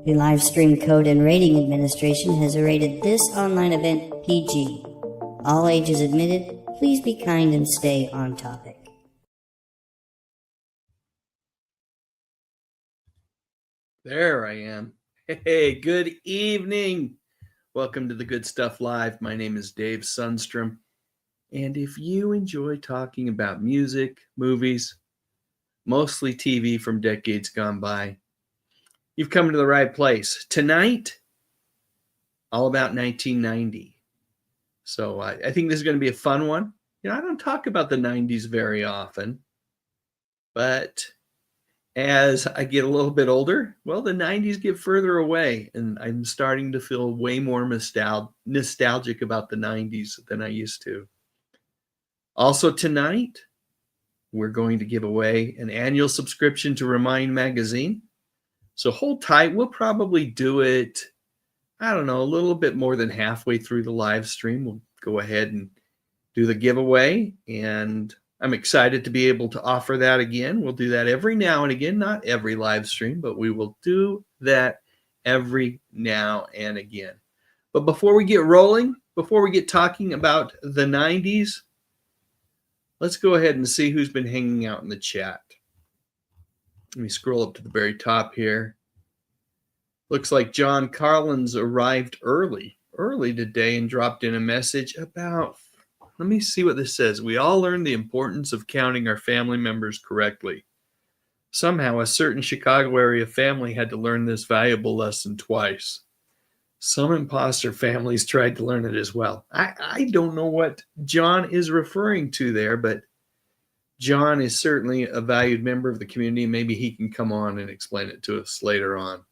The Live Stream Code and Rating Administration has rated this online event PG. All ages admitted. Please be kind and stay on topic. There I am. Hey, good evening. Welcome to the Good Stuff Live. My name is Dave Sundstrom. And if you enjoy talking about music, movies, mostly TV from decades gone by, you've come to the right place. Tonight, all about 1990. So I think this is going to be a fun one. You know, I don't talk about the 90s very often, but as I get a little bit older, well, the 90s get further away, and I'm starting to feel way more nostalgic about the 90s than I used to. Also tonight, we're going to give away an annual subscription to Remind Magazine. So hold tight. We'll probably do it, I don't know, a little bit more than halfway through the live stream. We'll go ahead and do the giveaway, and I'm excited to be able to offer that again. We'll do that every now and again, not every live stream, but we will do that every now and again. But before we get rolling, before we get talking about the 90s, let's go ahead and see who's been hanging out in the chat. Let me scroll up to the very top here. Looks like John Collins arrived early today and dropped in a message about, let me see what this says. We all learned the importance of counting our family members correctly. Somehow a certain Chicago area family had to learn this valuable lesson twice. Some imposter families tried to learn it as well. I don't know what John is referring to there, but John is certainly a valued member of the community. Maybe he can come on and explain it to us later on.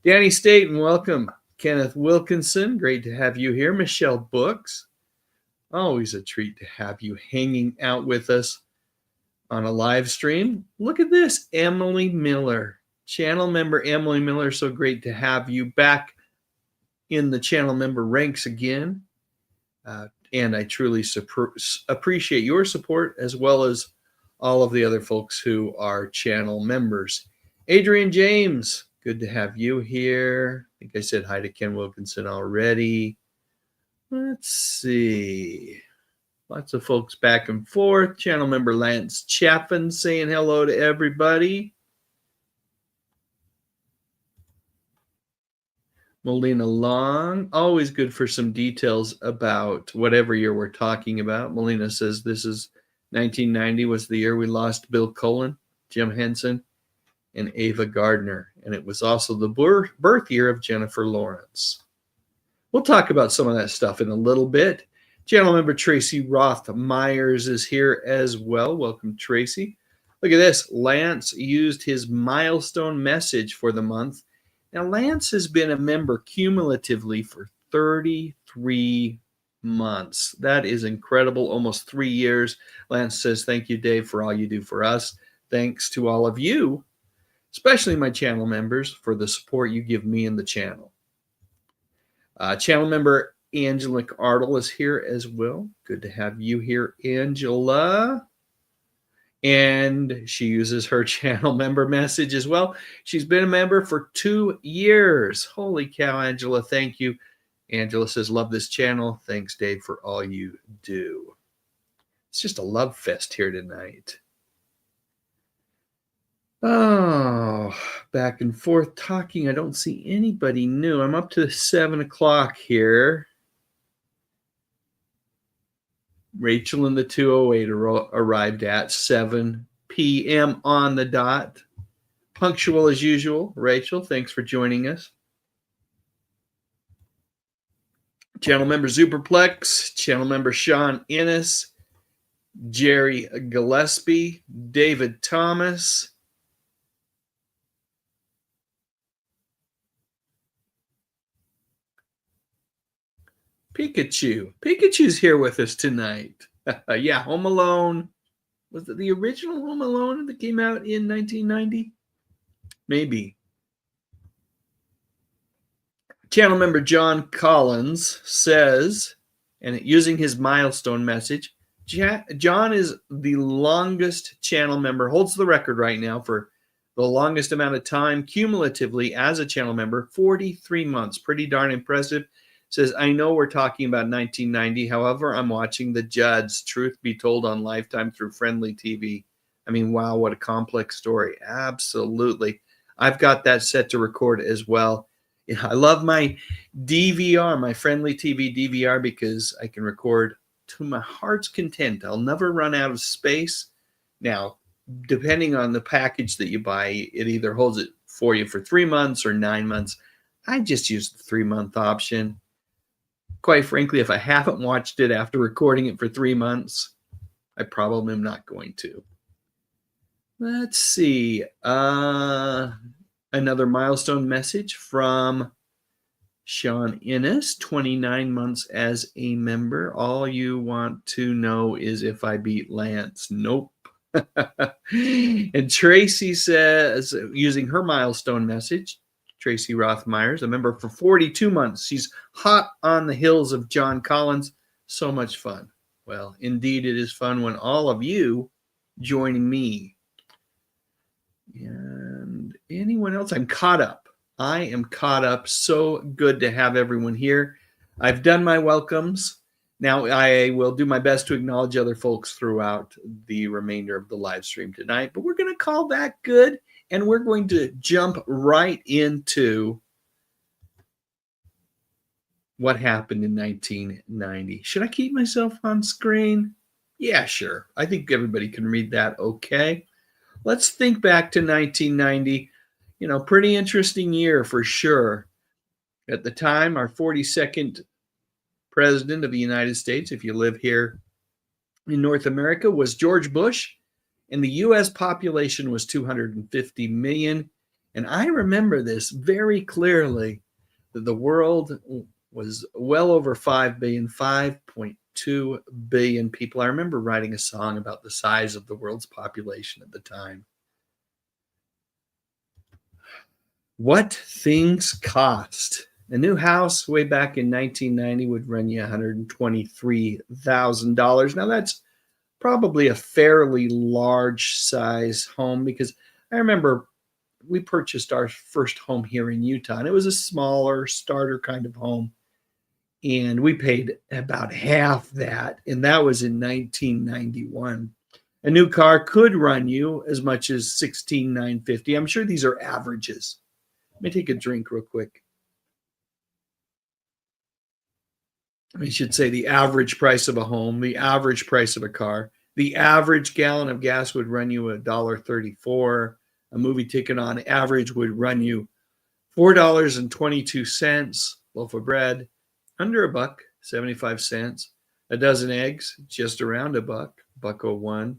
Danny Staten, welcome. Kenneth Wilkinson, great to have you here. Michelle Books, always a treat to have you hanging out with us on a live stream. Look at this, Emily Miller, channel member Emily Miller. So great to have you back in the channel member ranks again. And I truly appreciate your support, as well as all of the other folks who are channel members. Adrian James, good to have you here. I think I said hi to Ken Wilkinson already. Let's see. Lots of folks back and forth. Channel member Lance Chaffin saying hello to everybody. Melina Long, always good for some details about whatever year we're talking about. Melina says this is 1990 was the year we lost Bill Cullen, Jim Henson, and Ava Gardner. And it was also the birth year of Jennifer Lawrence. We'll talk about some of that stuff in a little bit. Channel member Tracy Roth Myers is here as well. Welcome, Tracy. Look at this. Lance used his milestone message for the month. Now, Lance has been a member cumulatively for 33 months. That is incredible. Almost 3 years. Lance says, thank you, Dave, for all you do for us. Thanks to all of you, especially my channel members, for the support you give me and the channel. Channel member Angela Artle is here as well. Good to have you here, Angela. And she uses her channel member message as well. She's been a member for 2 years. Holy cow, Angela, thank you. Angela says, love this channel. Thanks, Dave, for all you do. It's just a love fest here tonight. Oh, back and forth talking. I don't see anybody new. I'm up to 7 o'clock here. Rachel in the 208 arrived at 7 p.m. on the dot. Punctual as usual. Rachel, thanks for joining us. Channel member Superplex, channel member Sean Innes, Jerry Gillespie, David Thomas, Pikachu. Pikachu's here with us tonight. Yeah, Home Alone. Was it the original Home Alone that came out in 1990? Maybe. Channel member John Collins says, and using his milestone message, John is the longest channel member, holds the record right now for The longest amount of time cumulatively as a channel member, 43 months. Pretty darn impressive. Says, I know we're talking about 1990. However, I'm watching The Judds, truth be told, on Lifetime through Friendly TV. I mean, wow, what a complex story. Absolutely. I've got that set to record as well. Yeah, I love my DVR, my Friendly TV DVR, because I can record to my heart's content. I'll never run out of space. Now, depending on the package that you buy, it either holds it for you for 3 months or 9 months. I just use the 3-month option. Quite frankly, if I haven't watched it after recording it for 3 months, I probably am not going to. Let's see. Another milestone message from Sean Innes, 29 months as a member. All you want to know is if I beat Lance. Nope. And Tracy says, using her milestone message, Tracy Rothmeyer's a member for 42 months. She's hot on the heels of John Collins. So much fun. Well, indeed, it is fun when all of you join me. And anyone else? I'm caught up. I am caught up. So good to have everyone here. I've done my welcomes. Now I will do my best to acknowledge other folks throughout the remainder of the live stream tonight, but we're going to call that good, and we're going to jump right into what happened in 1990. Should I keep myself on screen? Yeah, sure. I think everybody can read that okay. Let's think back to 1990. You know, pretty interesting year for sure. At the time, our 42nd president of the United States, if you live here in North America, was George Bush, and the U.S. population was 250 million. And I remember this very clearly, that the world was well over 5 billion, 5.2 billion people. I remember writing a song about the size of the world's population at the time. What things cost. A new house way back in 1990 would run you $123,000. Now that's probably a fairly large size home, because I remember we purchased our first home here in Utah, and it was a smaller starter kind of home. And we paid about half that, and that was in 1991. A new car could run you as much as $16,950. I'm sure these are averages. Let me take a drink real quick. I should say the average price of a home, the average price of a car. The average gallon of gas would run you $1.34. A movie ticket on average would run you $4.22. Loaf of bread, under $1, 75 cents. A dozen eggs, just around $1, $1.01.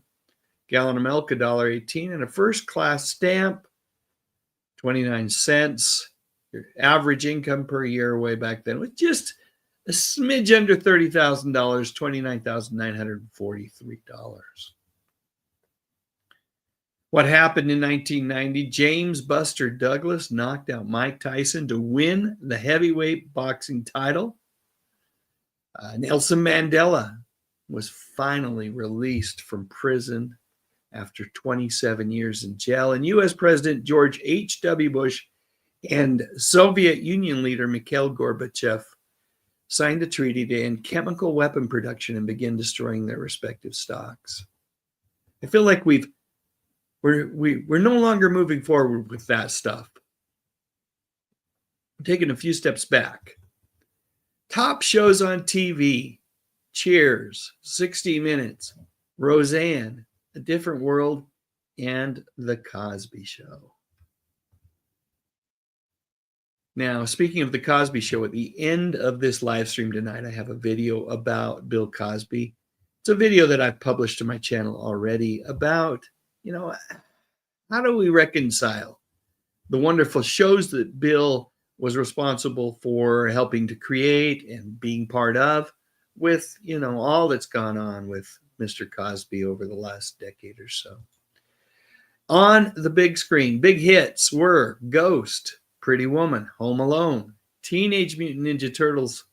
Gallon of milk, $1.18. And a first class stamp, 29 cents. Your average income per year way back then was just a smidge under $30,000, $29,943. What happened in 1990? James Buster Douglas knocked out Mike Tyson to win the heavyweight boxing title. Nelson Mandela was finally released from prison after 27 years in jail. And U.S. President George H.W. Bush and Soviet Union leader Mikhail Gorbachev signed a treaty to end chemical weapon production and begin destroying their respective stocks. I feel like we're no longer moving forward with that stuff. I'm taking a few steps back. Top shows on TV: Cheers, 60 Minutes, Roseanne, A Different World, and The Cosby Show. Now, speaking of The Cosby Show, at the end of this live stream tonight, I have a video about Bill Cosby. It's a video that I've published to my channel already about, how do we reconcile the wonderful shows that Bill was responsible for helping to create and being part of with, all that's gone on with Mr. Cosby over the last decade or so. On the big screen, big hits were Ghost, Pretty Woman, Home Alone, Teenage Mutant Ninja Turtles,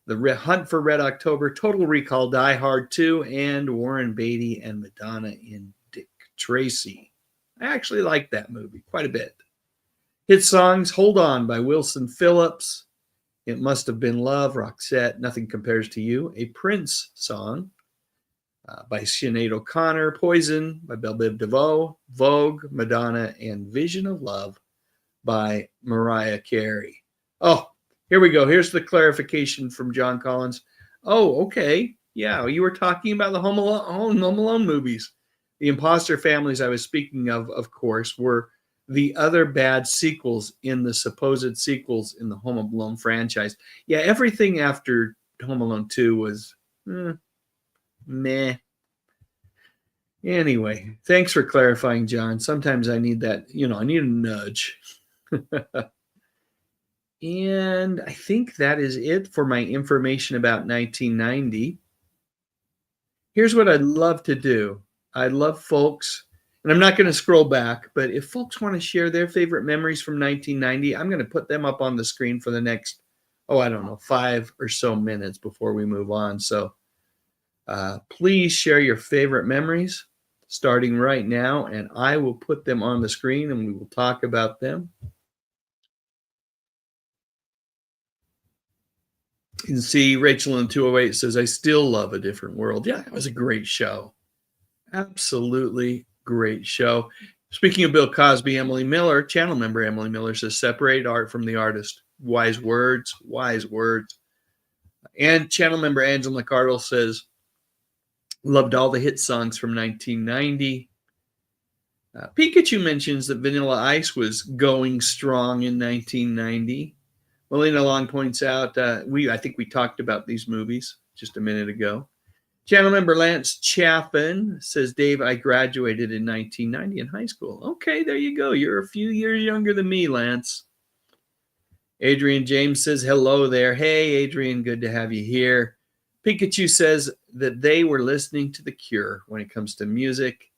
The Hunt for Red October, Total Recall, Die Hard 2, and Warren Beatty and Madonna in Dick Tracy. I actually like that movie quite a bit. Hit songs, Hold On by Wilson Phillips, It Must Have Been Love, Roxette, Nothing Compares to You, a Prince song by Sinead O'Connor, Poison by Belle Biv DeVoe, Vogue, Madonna, and Vision of Love by Mariah Carey. Oh, here we go. Here's the clarification from John Collins. Oh, okay. Yeah, you were talking about the Home Alone movies. The Imposter Families I was speaking of course, were the other bad sequels in the supposed sequels in the Home Alone franchise. Yeah, everything after Home Alone 2 was meh. Anyway, thanks for clarifying, John. Sometimes I need that, I need a nudge. And I think that is it for my information about 1990. Here's what I'd love to do. I'd love folks, and I'm not going to scroll back, but if folks want to share their favorite memories from 1990, I'm going to put them up on the screen for the next, 5 or so minutes before we move on. So please share your favorite memories starting right now, and I will put them on the screen and we will talk about them. You can see Rachel in 208 says, I still love A Different World. Yeah, it was a great show. Absolutely great show. Speaking of Bill Cosby, Emily Miller, channel member Emily Miller says, separate art from the artist. Wise words, wise words. And channel member Angela McCardle says, loved all the hit songs from 1990. Pikachu mentions that Vanilla Ice was going strong in 1990. Melina Long points out, I think we talked about these movies just a minute ago. Channel member Lance Chaffin says, Dave, I graduated in 1990 in high school. Okay, there you go. You're a few years younger than me, Lance. Adrian James says, hello there. Hey, Adrian, good to have you here. Pikachu says that they were listening to The Cure when it comes to music.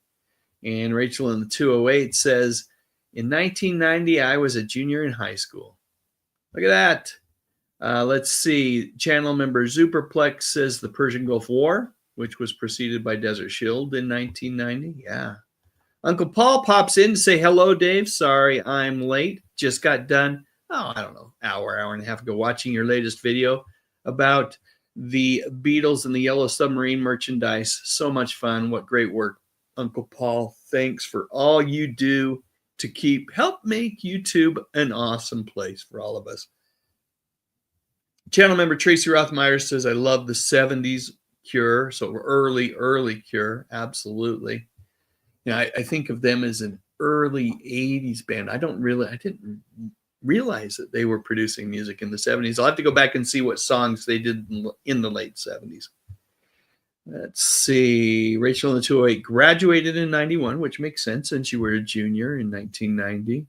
And Rachel in the 208 says, in 1990, I was a junior in high school. Look at that. Let's see. Channel member Superplex says the Persian Gulf War, which was preceded by Desert Shield in 1990. Yeah. Uncle Paul pops in to say, hello, Dave. Sorry, I'm late. Just got done, hour and a half ago, watching your latest video about the Beatles and the Yellow Submarine merchandise. So much fun. What great work, Uncle Paul. Thanks for all you do to help make YouTube an awesome place for all of us. Channel member Tracy Rothmeyer says, I love the 70s Cure. So early Cure. Absolutely. I think of them as an early 80s band. I didn't realize that they were producing music in the 70s. I'll have to go back and see what songs they did in the late 70s. Let's see. Rachel in the 208 graduated in 91, which makes sense since you were a junior in 1990.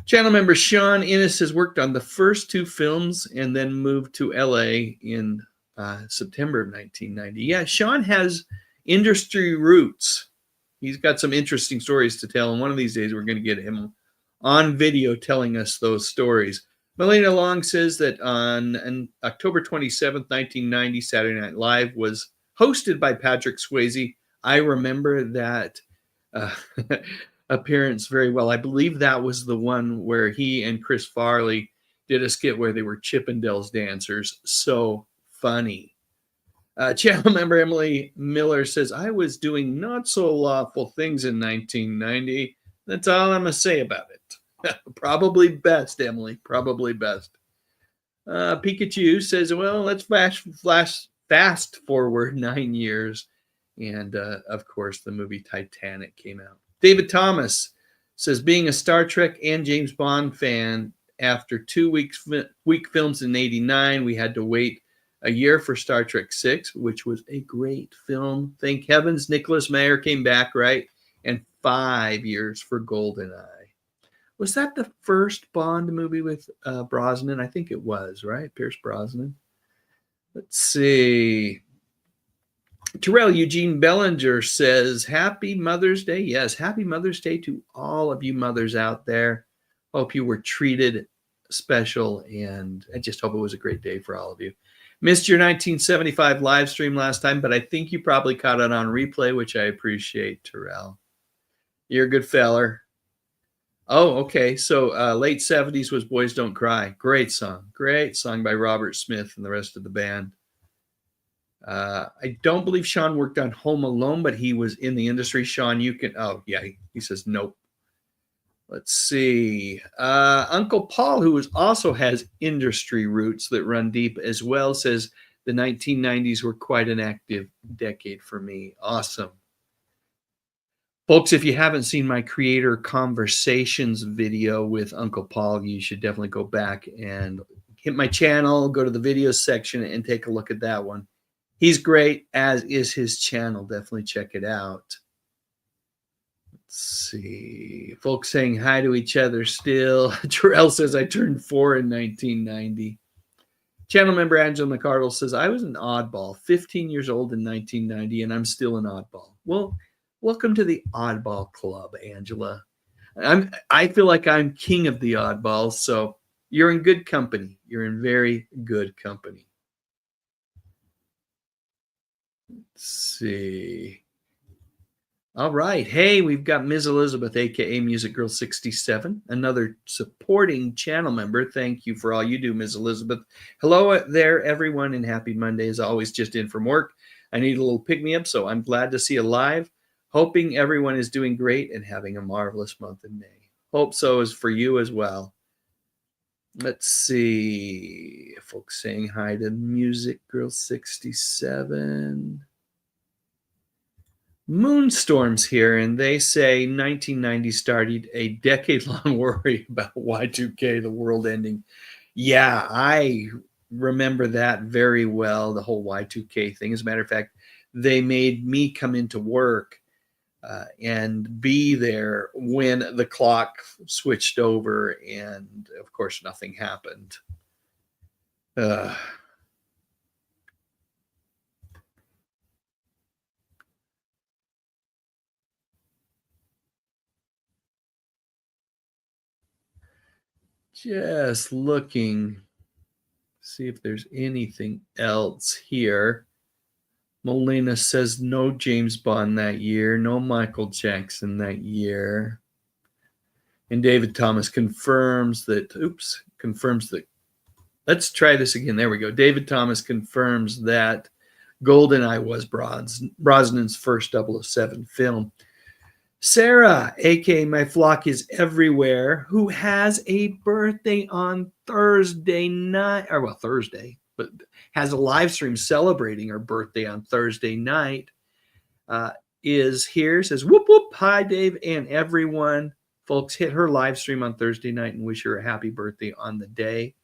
Channel member Sean Innes has worked on the first 2 films and then moved to LA in September of 1990. Yeah, Sean has industry roots. He's got some interesting stories to tell, and one of these days we're going to get him on video telling us those stories. Melina Long says that on October 27th, 1990, Saturday Night Live was hosted by Patrick Swayze. I remember that appearance very well. I believe that was the one where he and Chris Farley did a skit where they were Chippendales dancers. So funny. Channel member Emily Miller says, I was doing not so lawful things in 1990. That's all I'm going to say about it. Probably best, Emily. Probably best. Pikachu says, well, let's fast forward 9 years. And, of course, the movie Titanic came out. David Thomas says, being a Star Trek and James Bond fan, after 2 week films in 89, we had to wait a year for Star Trek VI, which was a great film. Thank heavens Nicholas Meyer came back, right? And 5 years for GoldenEye. Was that the first Bond movie with Brosnan? I think it was, right? Pierce Brosnan. Let's see. Terrell Eugene Bellinger says, happy Mother's Day. Yes, happy Mother's Day to all of you mothers out there. Hope you were treated special, and I just hope it was a great day for all of you. Missed your 1975 live stream last time, but I think you probably caught it on replay, which I appreciate, Terrell. You're a good feller. Oh, okay. So late 70s was Boys Don't Cry. Great song. Great song by Robert Smith and the rest of the band. I don't believe Sean worked on Home Alone, but he was in the industry. Sean, you can. Oh, yeah. He says nope. Let's see. Uncle Paul, who also has industry roots that run deep as well, says the 1990s were quite an active decade for me. Awesome. Folks, if you haven't seen my Creator Conversations video with Uncle Paul, you should definitely go back and hit my channel, go to the videos section, and take a look at that one. He's great, as is his channel. Definitely check it out. Let's see. Folks saying hi to each other still. Terrell says, I turned 4 in 1990. Channel member Angela McCardle says, I was an oddball, 15 years old in 1990, and I'm still an oddball. Well, welcome to the oddball club, Angela. I feel like I'm king of the oddballs, so you're in good company. You're in very good company. Let's see. All right. Hey, we've got Ms. Elizabeth, aka Music Girl 67, another supporting channel member. Thank you for all you do, Ms. Elizabeth. Hello there, everyone, and happy Monday. As always, just in from work. I need a little pick-me-up, so I'm glad to see you live. Hoping everyone is doing great and having a marvelous month in May. Hope so is for you as well. Let's see. Folks saying hi to Music Girl 67. Moonstorm's here, and they say 1990 started a decade-long worry about Y2K, the world ending. Yeah, I remember that very well, the whole Y2K thing. As a matter of fact, they made me come into work and be there when the clock switched over, and of course, nothing happened. Just looking, see if there's anything else here. Molina says no James Bond that year, no Michael Jackson that year. And David Thomas confirms that, let's try this again. There we go. David Thomas confirms that GoldenEye was Brosnan's first 007 film. Sarah, aka My Flock is Everywhere, who has a birthday on Thursday night, or well, Thursday, but has a live stream celebrating her birthday on Thursday night, is here, says, whoop, whoop, hi, Dave, and everyone. Folks, hit her live stream on Thursday night and wish her a happy birthday on the day.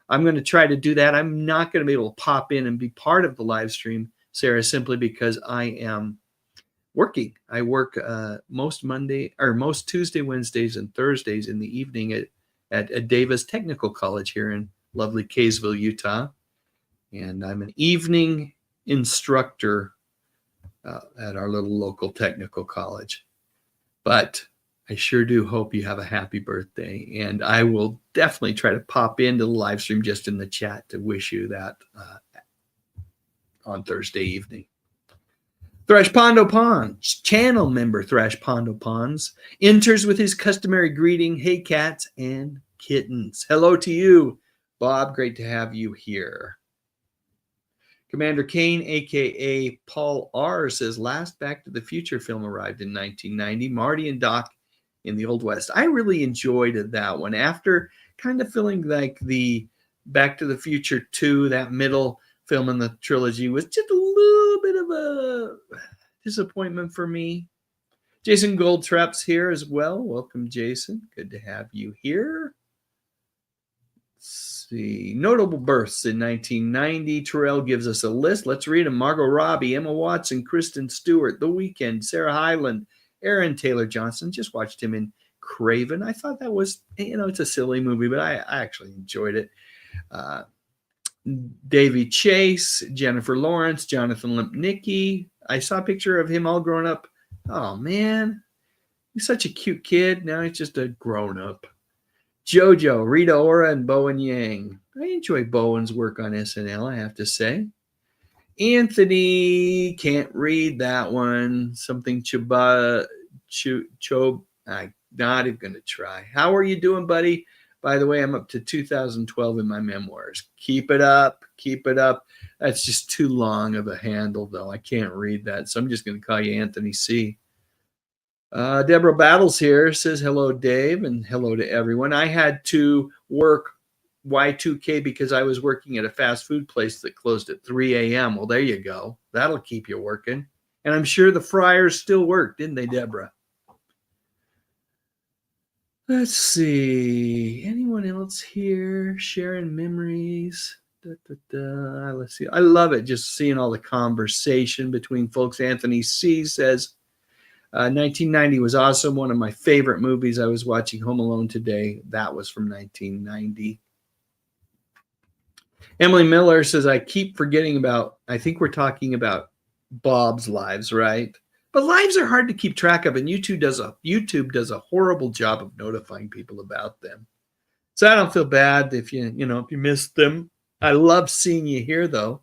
I'm going to try to do that. I'm not going to be able to pop in and be part of the live stream, Sarah, simply because I am working. I work most Tuesday, Wednesdays, and Thursdays in the evening at Davis Technical College here in lovely Kaysville, Utah. And I'm an evening instructor at our little local technical college. But I sure do hope you have a happy birthday. And I will definitely try to pop into the live stream just in the chat to wish you that on Thursday evening. Thrash Pondo Ponds, channel member Thrash Pondo Ponds, enters with his customary greeting, hey cats and kittens. Hello to you, Bob. Great to have you here. Commander Kane, a.k.a. Paul R., says, last Back to the Future film arrived in 1990, Marty and Doc in the Old West. I really enjoyed that one. After kind of feeling like the Back to the Future 2, that middle film in the trilogy, was just a little bit of a disappointment for me. Jason Goldtrap's here as well. Welcome, Jason. Good to have you here. Let's see. Notable births in 1990. Terrell gives us a list. Let's read them. Margot Robbie, Emma Watson, Kristen Stewart, The Weeknd, Sarah Hyland, Aaron Taylor Johnson. Just watched him in Craven. I thought that was, it's a silly movie, but I actually enjoyed it. Davy Chase, Jennifer Lawrence, Jonathan Lipnicki. I saw a picture of him all grown up. Oh, man. He's such a cute kid. Now he's just a grown-up. JoJo, Rita Ora, and Bowen Yang. I enjoy Bowen's work on SNL, I have to say. Anthony, can't read that one. Something Chobe. I'm not even going to try. How are you doing, buddy? By the way, I'm up to 2012 in my memoirs. Keep it up. Keep it up. That's just too long of a handle, though. I can't read that, so I'm just going to call you Anthony C. Deborah Battles here says, hello, Dave, and hello to everyone. I had to work Y2K because I was working at a fast food place that closed at 3 a.m. Well, there you go. That'll keep you working. And I'm sure the fryers still work, didn't they, Deborah? Let's see. Anyone else here sharing memories? Let's see. I love it just seeing all the conversation between folks. Anthony C. says, 1990 was awesome. One of my favorite movies. I was watching Home Alone today. That was from 1990. Emily Miller says, I keep forgetting about, I think we're talking about Bob's lives, right? But lives are hard to keep track of, and YouTube does a horrible job of notifying people about them. So I don't feel bad if you missed them. I love seeing you here, though,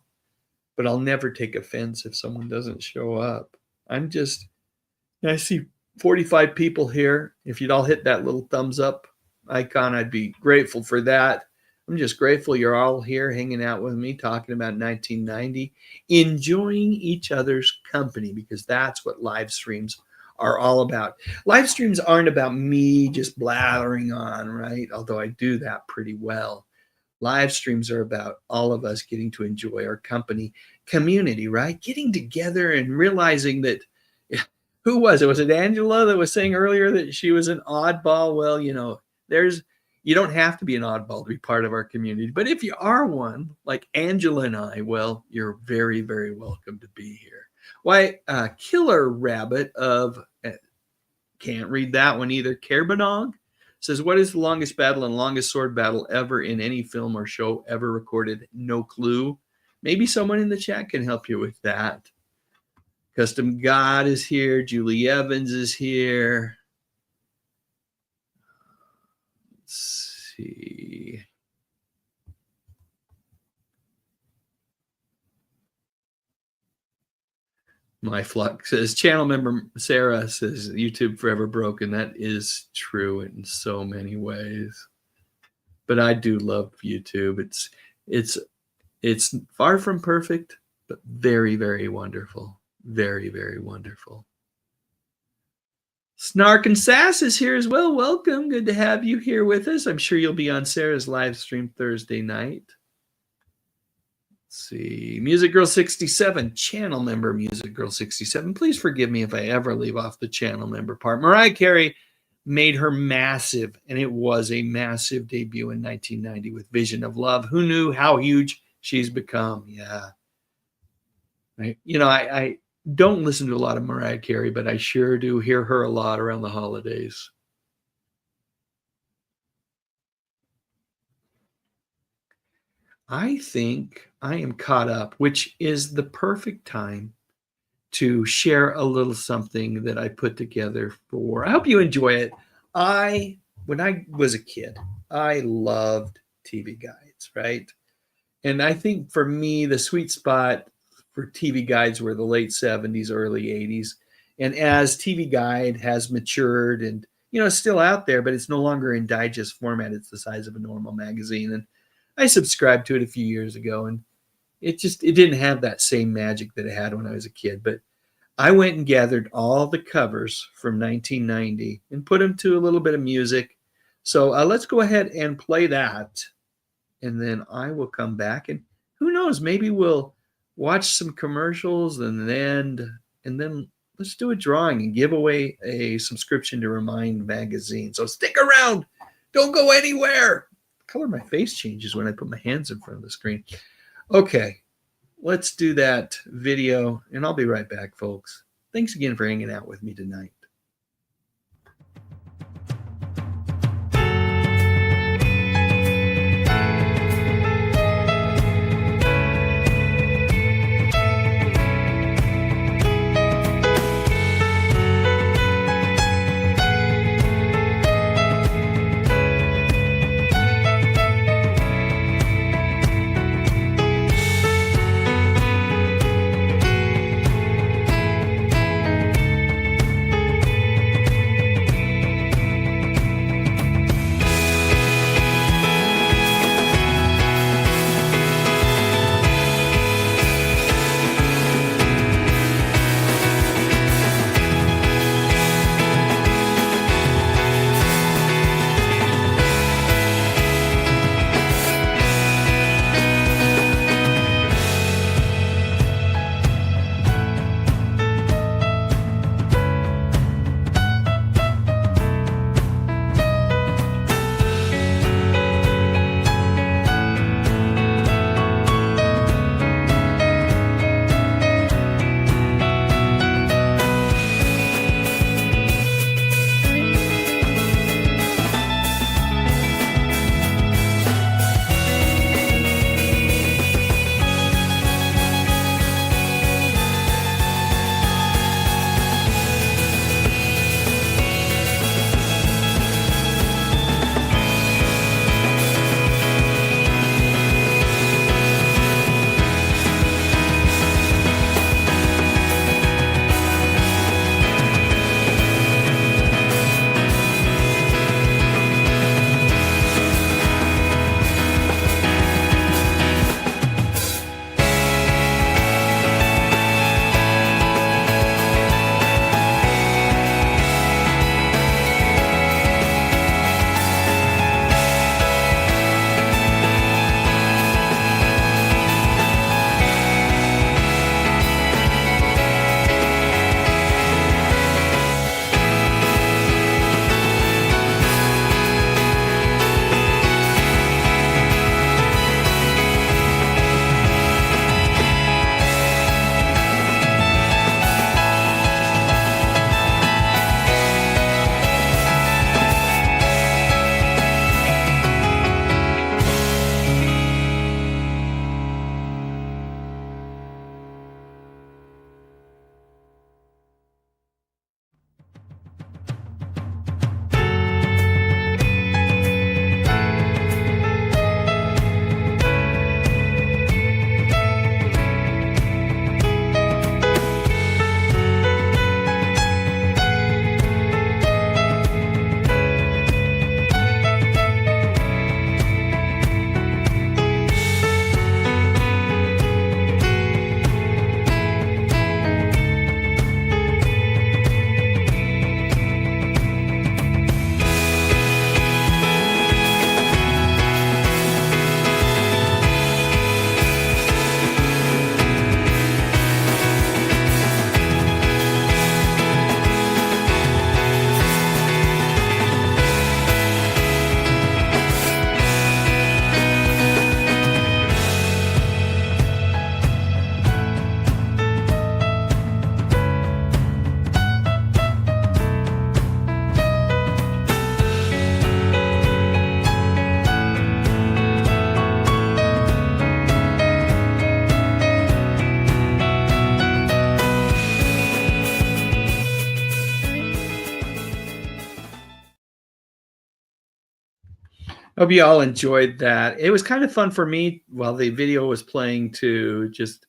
but I'll never take offense if someone doesn't show up. I see 45 people here. If you'd all hit that little thumbs up icon, I'd be grateful for that. I'm just grateful you're all here hanging out with me, talking about 1990, enjoying each other's company, because that's what live streams are all about. Live streams aren't about me just blathering on, right? Although I do that pretty well. Live streams are about all of us getting to enjoy our company, community, right? Getting together and realizing that, who was it? Was it Angela that was saying earlier that she was an oddball? Well, you don't have to be an oddball to be part of our community. But if you are one, like Angela and I, well, you're very, very welcome to be here. Why, Killer Rabbit of, can't read that one either, Kerbanog says, what is the longest battle and longest sword battle ever in any film or show ever recorded? No clue. Maybe someone in the chat can help you with that. Custom God is here. Julie Evans is here. Let's see. My Flux says, channel member Sarah says, YouTube forever broken. That is true in so many ways. But I do love YouTube. It's far from perfect, but very, very wonderful. Very, very wonderful. Snark and Sass is here as well. Welcome. Good to have you here with us. I'm sure you'll be on Sarah's live stream Thursday night. Let's see. Music Girl 67, channel member Music Girl 67. Please forgive me if I ever leave off the channel member part. Mariah Carey made her massive, and it was a massive debut in 1990 with Vision of Love. Who knew how huge she's become? Yeah. I don't listen to a lot of Mariah Carey, but I sure do hear her a lot around the holidays. I think I am caught up, which is the perfect time to share a little something that I put together for. I hope you enjoy it. When I was a kid, I loved TV guides, right? And I think for me, the sweet spot for TV guides were the late 70s, early 80s. And as TV Guide has matured and, it's still out there, but it's no longer in digest format. It's the size of a normal magazine. And I subscribed to it a few years ago, and it didn't have that same magic that it had when I was a kid. But I went and gathered all the covers from 1990 and put them to a little bit of music. So let's go ahead and play that. And then I will come back, and who knows, maybe we'll watch some commercials and then let's do a drawing and give away a subscription to Remind magazine. So stick around. Don't go anywhere. The color of my face changes when I put my hands in front of the screen. Okay, let's do that video, and I'll be right back, folks. Thanks again for hanging out with me tonight. Hope you all enjoyed that. It was kind of fun for me while the video was playing to just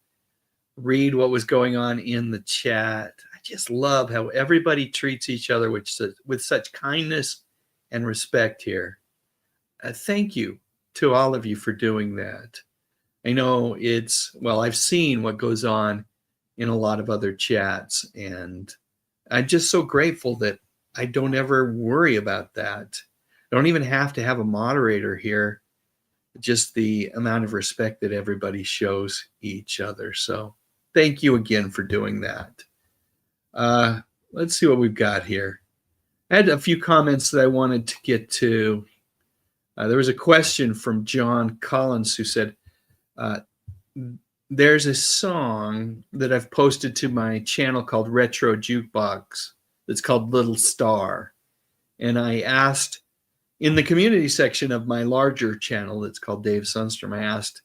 read what was going on in the chat. I just love how everybody treats each other with such kindness and respect here. Thank you to all of you for doing that. I know I've seen what goes on in a lot of other chats, and I'm just so grateful that I don't ever worry about that. I don't even have to have a moderator here, just the amount of respect that everybody shows each other. So thank you again for doing that. Let's see what we've got here. I had a few comments that I wanted to get to. There was a question from John Collins who said, there's a song that I've posted to my channel called Retro Jukebox that's called Little Star. And I asked in the community section of my larger channel that's called Dave Sundstrom, I asked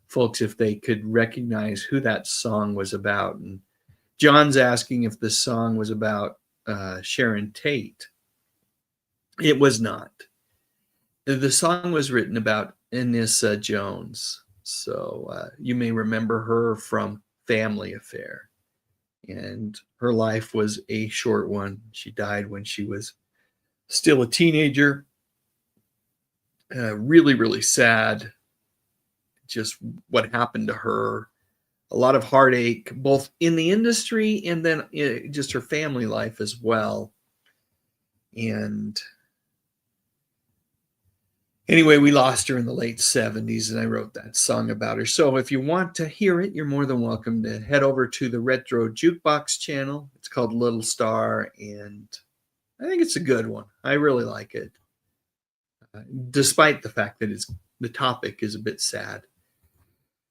folks if they could recognize who that song was about. And John's asking if the song was about Sharon Tate. It was not. The song was written about Anissa Jones. So you may remember her from Family Affair. And her life was a short one. She died when she was still a teenager. Really, really sad. Just what happened to her. A lot of heartache, both in the industry and then just her family life as well. And anyway, we lost her in the late 70s, and I wrote that song about her. So if you want to hear it, you're more than welcome to head over to the Retro Jukebox channel. It's called Little Star, and I think it's a good one. I really like it, despite the fact that the topic is a bit sad.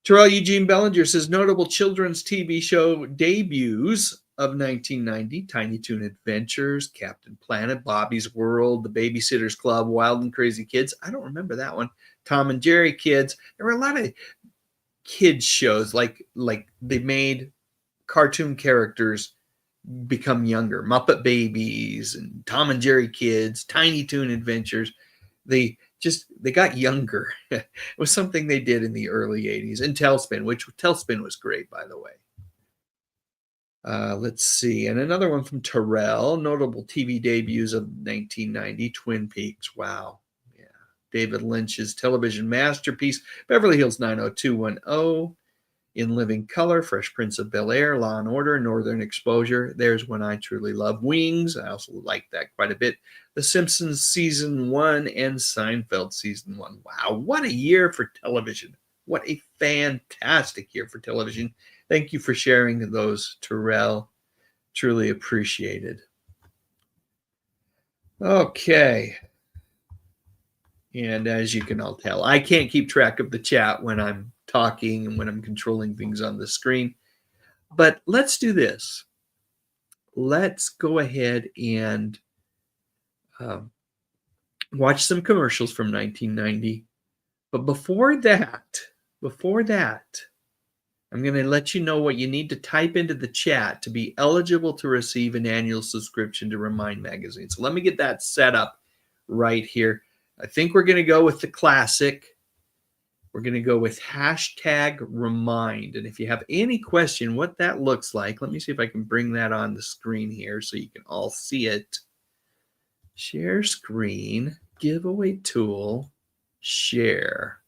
Terrell Eugene Bellinger says, notable children's TV show debuts of 1990, Tiny Toon Adventures, Captain Planet, Bobby's World, The Babysitter's Club, Wild and Crazy Kids. I don't remember that one. Tom and Jerry Kids. There were a lot of kids shows, like they made cartoon characters become younger. Muppet Babies and Tom and Jerry Kids, Tiny Toon Adventures. They got younger. It was something they did in the early 80s. And Tailspin, which Tailspin was great, by the way. Let's see. And another one from Terrell, notable TV debuts of 1990, Twin Peaks. Wow. Yeah. David Lynch's television masterpiece, Beverly Hills 90210, In Living Color, Fresh Prince of Bel-Air, Law and Order, Northern Exposure. There's When I Truly Love, Wings. I also like that quite a bit. The Simpsons Season 1 and Seinfeld Season 1. Wow, what a year for television. What a fantastic year for television. Thank you for sharing those, Terrell. Truly appreciated. Okay. And as you can all tell, I can't keep track of the chat when I'm talking and when I'm controlling things on the screen. But let's do this. Let's go ahead and watch some commercials from 1990. But before that, I'm going to let you know what you need to type into the chat to be eligible to receive an annual subscription to Remind Magazine. So let me get that set up right here. I think we're going to go with the classic. We're going to go with #Remind. And if you have any question what that looks like, let me see if I can bring that on the screen here so you can all see it. Share screen, giveaway tool, share.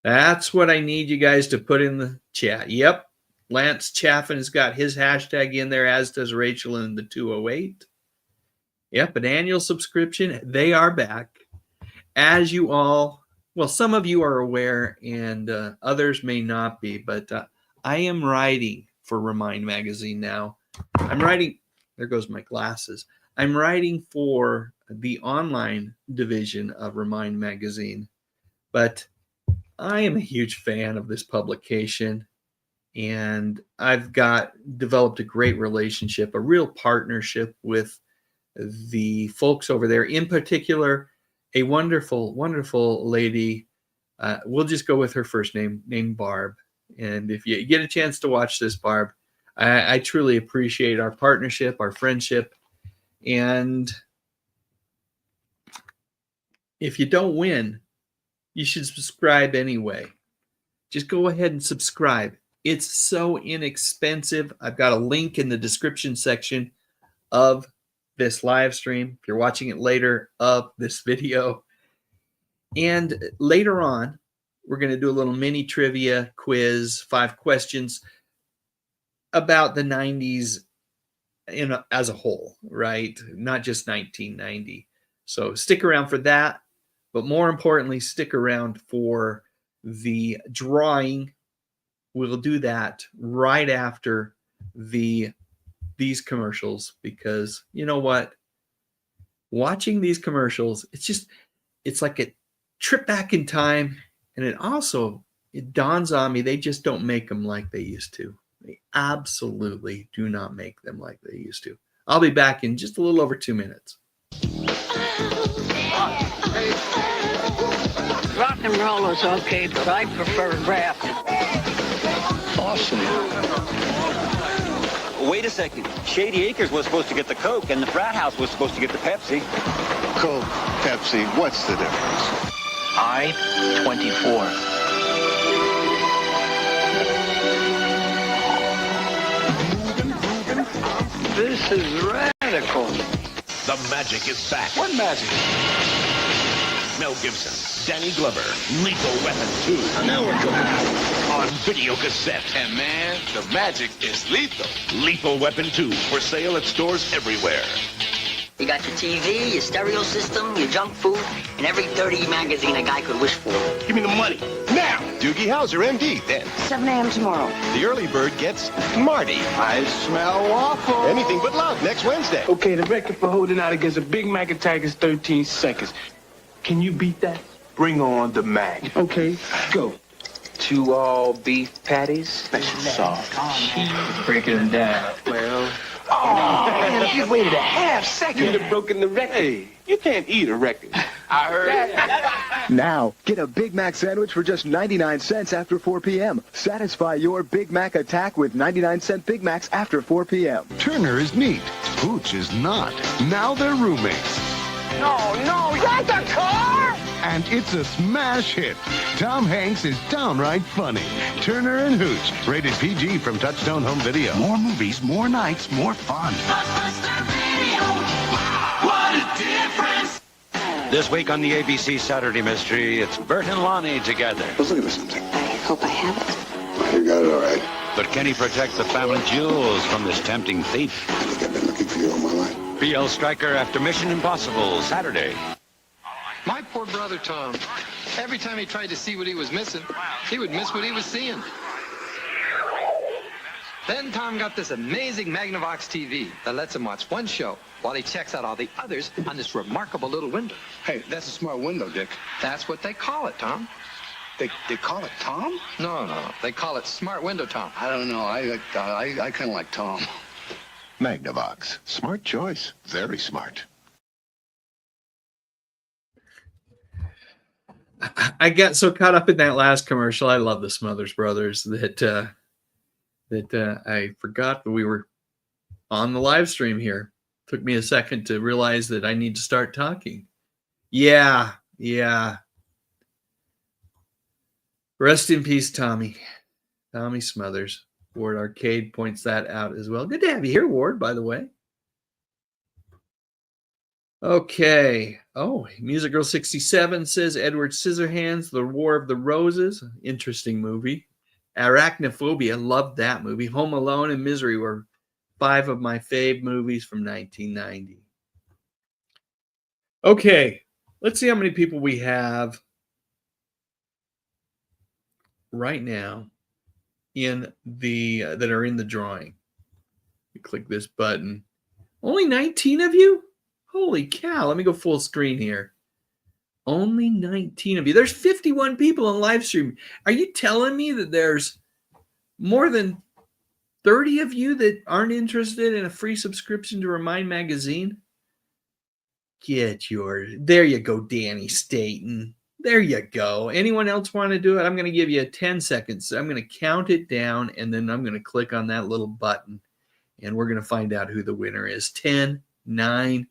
That's what I need you guys to put in the chat. Yep, Lance Chaffin has got his hashtag in there, as does Rachel in the 208. Yep, an annual subscription. They are back. As you all, well, some of you are aware and others may not be, but I am writing for Remind Magazine now. I'm writing, there goes my glasses. I'm writing for the online division of Remind Magazine, but I am a huge fan of this publication, and I've developed a great relationship, a real partnership with the folks over there. In particular, a wonderful, wonderful lady. We'll just go with her first name, named Barb. And if you get a chance to watch this, Barb, I truly appreciate our partnership, our friendship, and if you don't win, you should subscribe anyway. Just go ahead and subscribe. It's so inexpensive. I've got a link in the description section of this live stream, if you're watching it later, of this video. And later on, we're going to do a little mini trivia quiz, 5 questions about the 90s as a whole, right? Not just 1990. So stick around for that. But more importantly, stick around for the drawing. We'll do that right after these commercials, because you know what? Watching these commercials, it's like a trip back in time. And it dawns on me, they just don't make them like they used to. They absolutely do not make them like they used to. I'll be back in just a little over 2 minutes. Rock and roll is okay, but I prefer rap. Awesome. Wait a second. Shady Acres was supposed to get the Coke, and the frat house was supposed to get the Pepsi. Coke, Pepsi, what's the difference? I-24. This is radical. The magic is back. What magic? Mel Gibson, Danny Glover, Lethal Weapon 2. Now we're cooking. On video cassette. And man, the magic is lethal. Lethal Weapon 2, for sale at stores everywhere. You got your TV, your stereo system, your junk food, and every dirty magazine a guy could wish for. Give me the money. Now, Doogie Howser, MD, then. 7 a.m. tomorrow. The early bird gets Marty. I smell waffle. Anything but love next Wednesday. Okay, the record for holding out against a Big Mac attack is 13 seconds. Can you beat that? Bring on the Mac. Okay, go. 2 all-beef patties, special sauce. Breaking them down. Well... Oh, man, if you waited a half second, you'd have broken the record. Hey, you can't eat a record. I heard. Now, get a Big Mac sandwich for just 99 cents after 4 p.m. Satisfy your Big Mac attack with 99-cent Big Macs after 4 p.m. Turner is neat. Hooch is not. Now they're roommates. No, not the car! And it's a smash hit. Tom Hanks is downright funny. Turner and Hooch, rated PG from Touchstone Home Video. More movies, more nights, more fun. What a difference! This week on the ABC Saturday Mystery, it's Bert and Lonnie together. Let's look at something. I hope I have it. You got it all right. But can he protect the family jewels from this tempting thief? I think I've been looking for you all my life. BL Stryker after Mission Impossible, Saturday. My poor brother, Tom. Every time he tried to see what he was missing, he would miss what he was seeing. Then Tom got this amazing Magnavox TV that lets him watch one show while he checks out all the others on this remarkable little window. Hey, that's a smart window, Dick. That's what they call it, Tom. They call it Tom? No. They call it Smart Window, Tom. I don't know. I kind of like Tom. Magnavox. Smart choice. Very smart. I got so caught up in that last commercial. I love the Smothers Brothers that I forgot that we were on the live stream here. Took me a second to realize that I need to start talking. Yeah. Rest in peace, Tommy. Tommy Smothers. Ward Arcade points that out as well. Good to have you here, Ward, by the way. Okay. Oh, Music Girl 67 says Edward Scissorhands, The War of the Roses. Interesting movie. Arachnophobia. Loved that movie. Home Alone and Misery were 5 of my fave movies from 1990. Okay. Let's see how many people we have right now in the that are in the drawing. You click this button. Only 19 of you? Holy cow. Let me go full screen here. Only 19 of you. There's 51 people on live stream. Are you telling me that there's more than 30 of you that aren't interested in a free subscription to Remind Magazine? Get yours. There you go, Danny Staten. There you go. Anyone else want to do it? I'm going to give you 10 seconds. I'm going to count it down, and then I'm going to click on that little button, and we're going to find out who the winner is. 10, 9,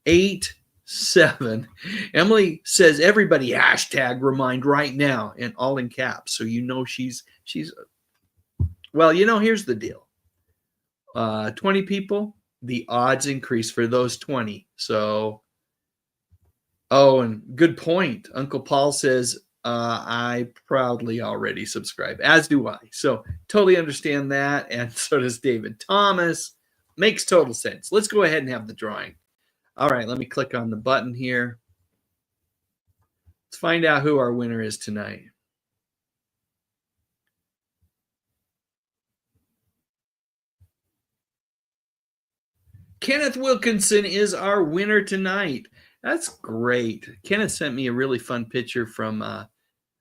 8, 7. Emily says everybody hashtag remind right now and all in caps. So you know she's well, here's the deal. 20 people, the odds increase for those 20. So, oh, and good point. Uncle Paul says, I proudly already subscribe, as do I. So totally understand that. And so does David Thomas. Makes total sense. Let's go ahead and have the drawing. All right, let me click on the button here. Let's find out who our winner is tonight. Kenneth Wilkinson is our winner tonight. That's great. Kenneth sent me a really fun picture from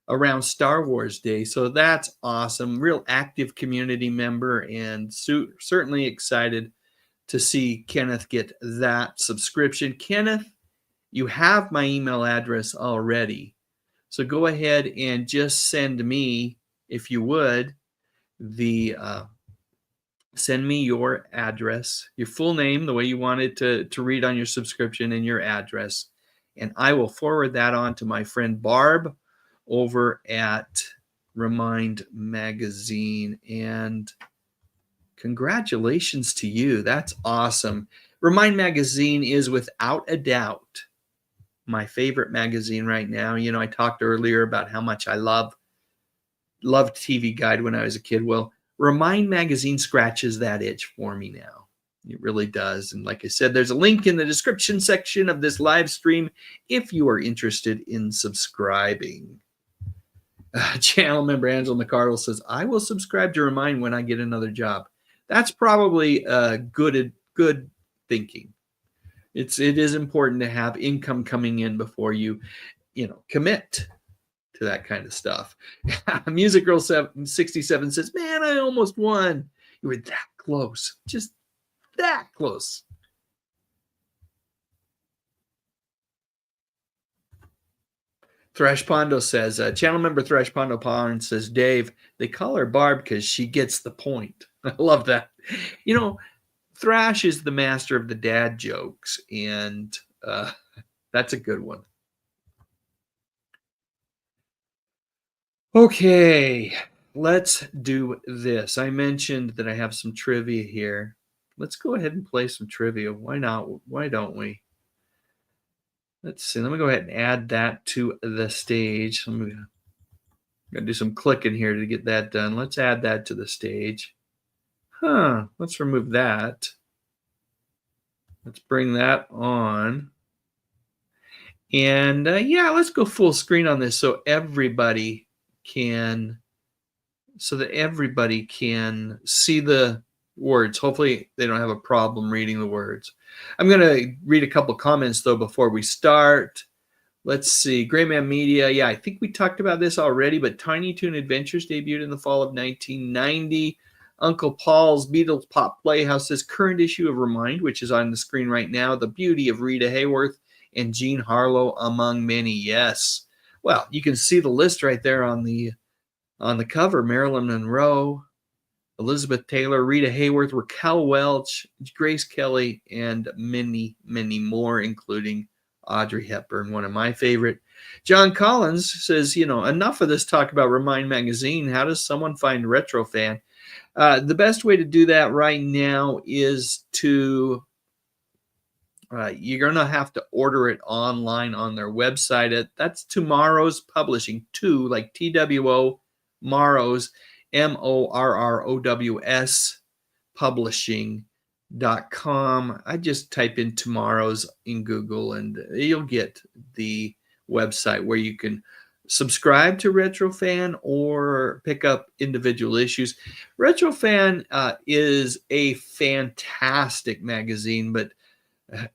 around Star Wars Day. So that's awesome. Real active community member, and certainly excited to see Kenneth get that subscription. Kenneth, you have my email address already. So go ahead and just send me, if you would, send me your address, your full name, the way you want it to read on your subscription, and your address. And I will forward that on to my friend Barb over at Remind Magazine. And congratulations to you. That's awesome. Remind Magazine is without a doubt my favorite magazine right now. I talked earlier about how much I loved TV Guide when I was a kid. Well, Remind Magazine scratches that itch for me now. It really does. And like I said, there's a link in the description section of this live stream if you are interested in subscribing. Channel member Angela McCardle says, I will subscribe to Remind when I get another job. That's probably good thinking. It is important to have income coming in before you commit to that kind of stuff. Music Girl 67 says, man, I almost won. You were that close. Just that close. Thrash Pondo says, channel member Thrash Pondo Pond says, Dave, they call her Barb because she gets the point. I love that. Thrash is the master of the dad jokes, and that's a good one. Okay, let's do this. I mentioned that I have some trivia here. Let's go ahead and play some trivia. Why not? Why don't we? Let's see. Let me go ahead and add that to the stage. I'm going to do some clicking here to get that done. Let's add that to the stage. Let's remove that. Let's bring that on. And yeah, let's go full screen on this so everybody can see the words. Hopefully they don't have a problem reading the words. I'm going to read a couple comments though before we start. Let's see. Gray Man Media. Yeah, I think we talked about this already, but Tiny Toon Adventures debuted in the fall of 1990. Uncle Paul's Beatles Pop Playhouse says current issue of Remind, which is on the screen right now. The beauty of Rita Hayworth and Jean Harlow among many. Yes. Well, you can see the list right there on the cover. Marilyn Monroe, Elizabeth Taylor, Rita Hayworth, Raquel Welch, Grace Kelly, and many, many more, including Audrey Hepburn, one of my favorite. John Collins says, enough of this talk about Remind Magazine. How does someone find Retrofan? The best way to do that right now is to you're going to have to order it online on their website. That's Tomorrow's Publishing, like TWO, Morrows, MORROWS, publishing.com. I just type in Tomorrow's in Google and you'll get the website where you can subscribe to Retrofan or pick up individual issues. Retrofan is a fantastic magazine, but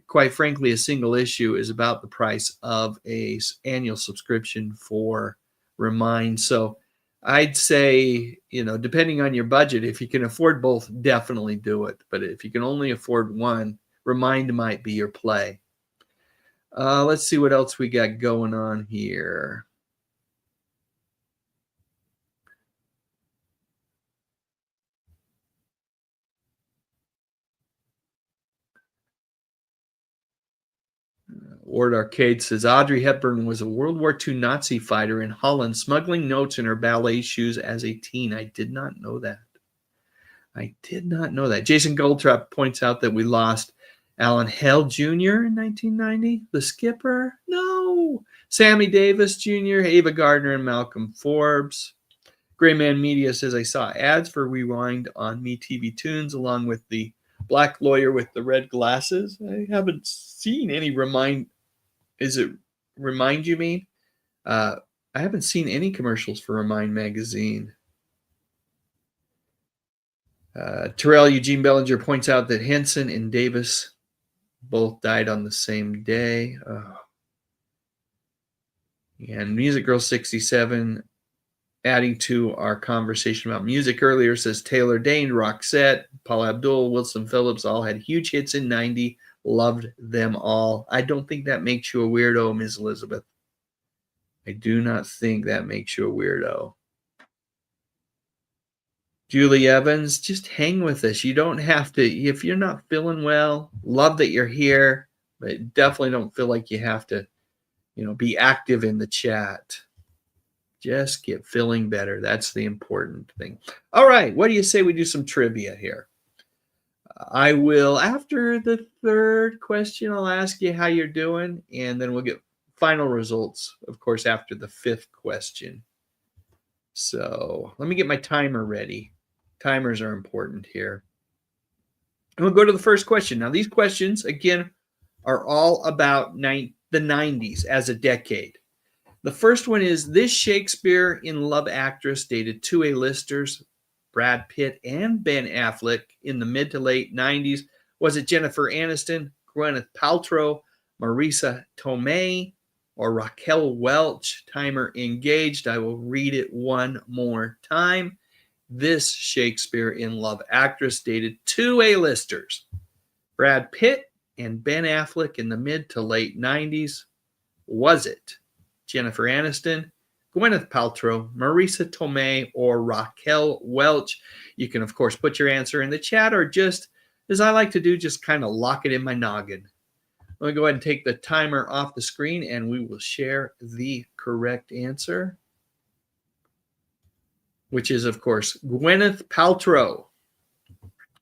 quite frankly, a single issue is about the price of a annual subscription for Remind. So I'd say, depending on your budget, if you can afford both, definitely do it. But if you can only afford one, Remind might be your play. Let's see what else we got going on here. Ward Arcade says Audrey Hepburn was a World War II Nazi fighter in Holland, smuggling notes in her ballet shoes as a teen. I did not know that. Jason Goldtrap points out that we lost Alan Hale Jr. in 1990. The skipper? No. Sammy Davis Jr., Ava Gardner, and Malcolm Forbes. Grayman Media says, I saw ads for Rewind on MeTV Tunes along with the black lawyer with the red glasses. I haven't seen any Remind. Is it Remind you mean? I haven't seen any commercials for Remind magazine. Terrell Eugene Bellinger points out that Henson and Davis both died on the same day. And Music Girl 67, adding to our conversation about music earlier, says Taylor Dane, Roxette, Paula Abdul, Wilson Phillips all had huge hits in 90. Loved them all. I don't think that makes you a weirdo, Ms. Elizabeth. I do not think that makes you a weirdo. Julie Evans, just hang with us. You don't have to, if you're not feeling well, love that you're here, but definitely don't feel like you have to, be active in the chat. Just get feeling better. That's the important thing. All right, what do you say we do some trivia here? I will, after the third question, I'll ask you how you're doing, and then we'll get final results, of course, after the fifth question. So let me get my timer ready. Timers are important here. And we'll go to the first question. Now, these questions, again, are all about the 90s as a decade. The first one is, this Shakespeare in Love actress dated two A-listers, Brad Pitt and Ben Affleck, in the mid to late 90s. Was it Jennifer Aniston, Gwyneth Paltrow, Marisa Tomei, or Raquel Welch? Timer engaged. I will read it one more time. This Shakespeare in Love actress dated two A-listers, Brad Pitt and Ben Affleck, in the mid to late 90s. Was it Jennifer Aniston, Gwyneth Paltrow, Marisa Tomei, or Raquel Welch? You can, of course, put your answer in the chat, or just, as I like to do, just kind of lock it in my noggin. Let me go ahead and take the timer off the screen, and we will share the correct answer, which is, of course, Gwyneth Paltrow.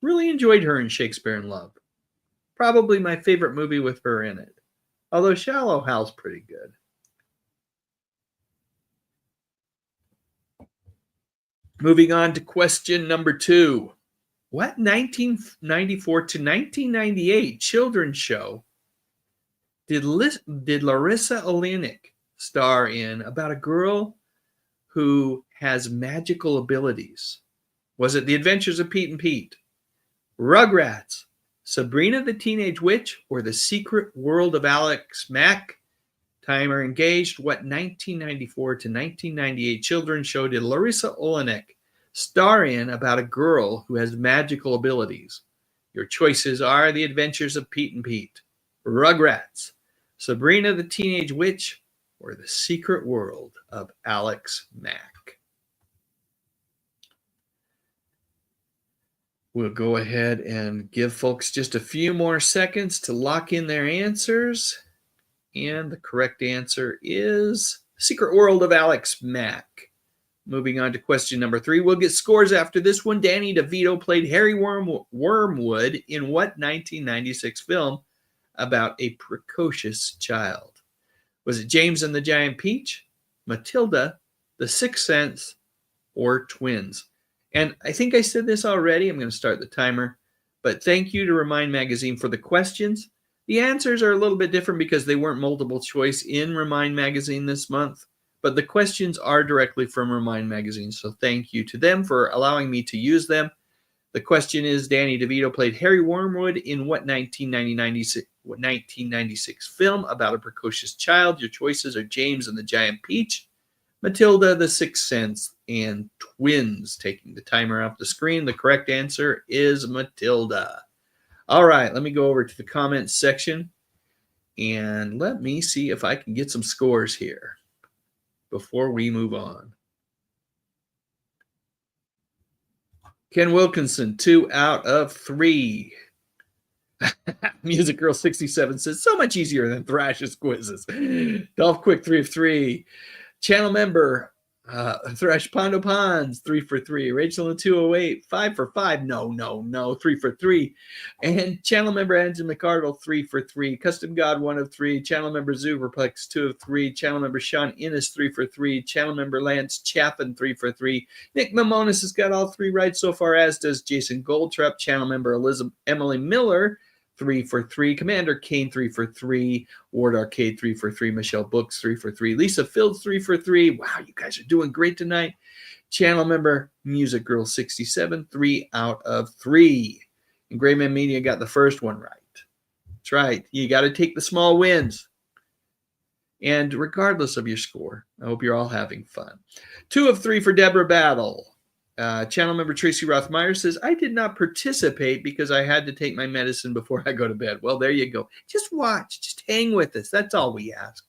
Really enjoyed her in Shakespeare in Love. Probably my favorite movie with her in it. Although Shallow Hal's pretty good. Moving on to question number 2. What 1994 to 1998 children's show did Larissa Oleynik star in about a girl who has magical abilities? Was it The Adventures of Pete and Pete, Rugrats, Sabrina the Teenage Witch, or The Secret World of Alex Mack? Timer engaged. What 1994 to 1998 children's show did Larissa Oleynik star in about a girl who has magical abilities? Your choices are The Adventures of Pete and Pete, Rugrats, Sabrina the Teenage Witch, or The Secret World of Alex Mack. We'll go ahead and give folks just a few more seconds to lock in their answers. And the correct answer is Secret World of Alex Mack. Moving on to question number 3. We'll get scores after this one. Danny DeVito played Harry Wormwood in what 1996 film about a precocious child? Was it James and the Giant Peach, Matilda, The Sixth Sense, or Twins? And I think I said this already. I'm going to start the timer. But thank you to Remind Magazine for the questions. The answers are a little bit different because they weren't multiple choice in Remind Magazine this month. But the questions are directly from Remind Magazine. So thank you to them for allowing me to use them. The question is, Danny DeVito played Harry Wormwood in what 1996 film about a precocious child? Your choices are James and the Giant Peach, Matilda, The Sixth Sense, and Twins. Taking the timer off the screen, the correct answer is Matilda. All right, let me go over to the comments section and let me see if I can get some scores here before we move on. Ken Wilkinson, 2 out of 3. Music Girl 67 says, so much easier than Thrash's quizzes. Dolph Quick 3 of 3. Channel member Thresh Pondo Ponds 3 for 3. Rachel in 208 5 for 5. No 3 for 3. And channel member Angela McArdle 3 for 3. Custom God 1 of 3. Channel member Zuberplex 2 of 3. Channel member Sean Innes 3 for 3. Channel member Lance Chaffin 3 for 3. Nick Mamonis has got all 3 right so far, as does Jason Goldtrap. Channel member Emily Miller 3 for 3. Commander Kane 3 for 3. Ward Arcade 3 for 3. Michelle Books 3 for 3. Lisa Fields 3 for 3. Wow, you guys are doing great tonight. Channel member Music Girl 67 3 out of 3. And Grayman Media got the first one right. That's right. You got to take the small wins. And regardless of your score, I hope you're all having fun. 2 of 3 for Deborah Battle. Channel member Tracy Rothmeyer says, I did not participate because I had to take my medicine before I go to bed. Well, there you go. Just watch. Just hang with us. That's all we ask.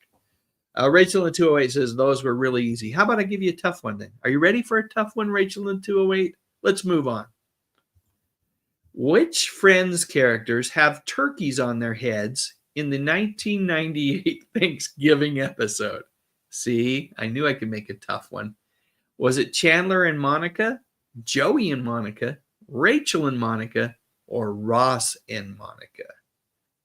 Rachel in 208 says, those were really easy. How about I give you a tough one then? Are you ready for a tough one, Rachel in 208? Let's move on. Which Friends characters have turkeys on their heads in the 1998 Thanksgiving episode? See, I knew I could make a tough one. Was it Chandler and Monica, Joey and Monica, Rachel and Monica, or Ross and Monica?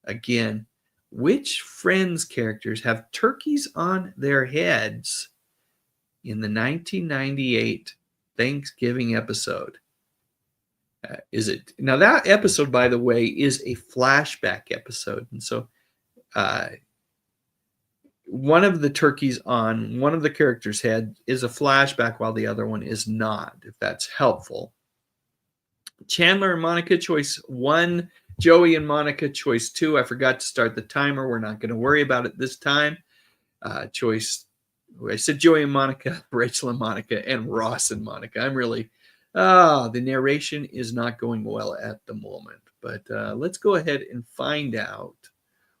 Again, which Friends characters have turkeys on their heads in the 1998 Thanksgiving episode? Is it now? That episode, by the way, is a flashback episode, and so one of the turkeys on one of the characters' head is a flashback, while the other one is not. If that's helpful. Chandler and Monica, choice 1. Joey and Monica, choice 2. I forgot to start the timer. We're not going to worry about it this time. I said Joey and Monica, Rachel and Monica, and Ross and Monica. I'm really, the narration is not going well at the moment. But let's go ahead and find out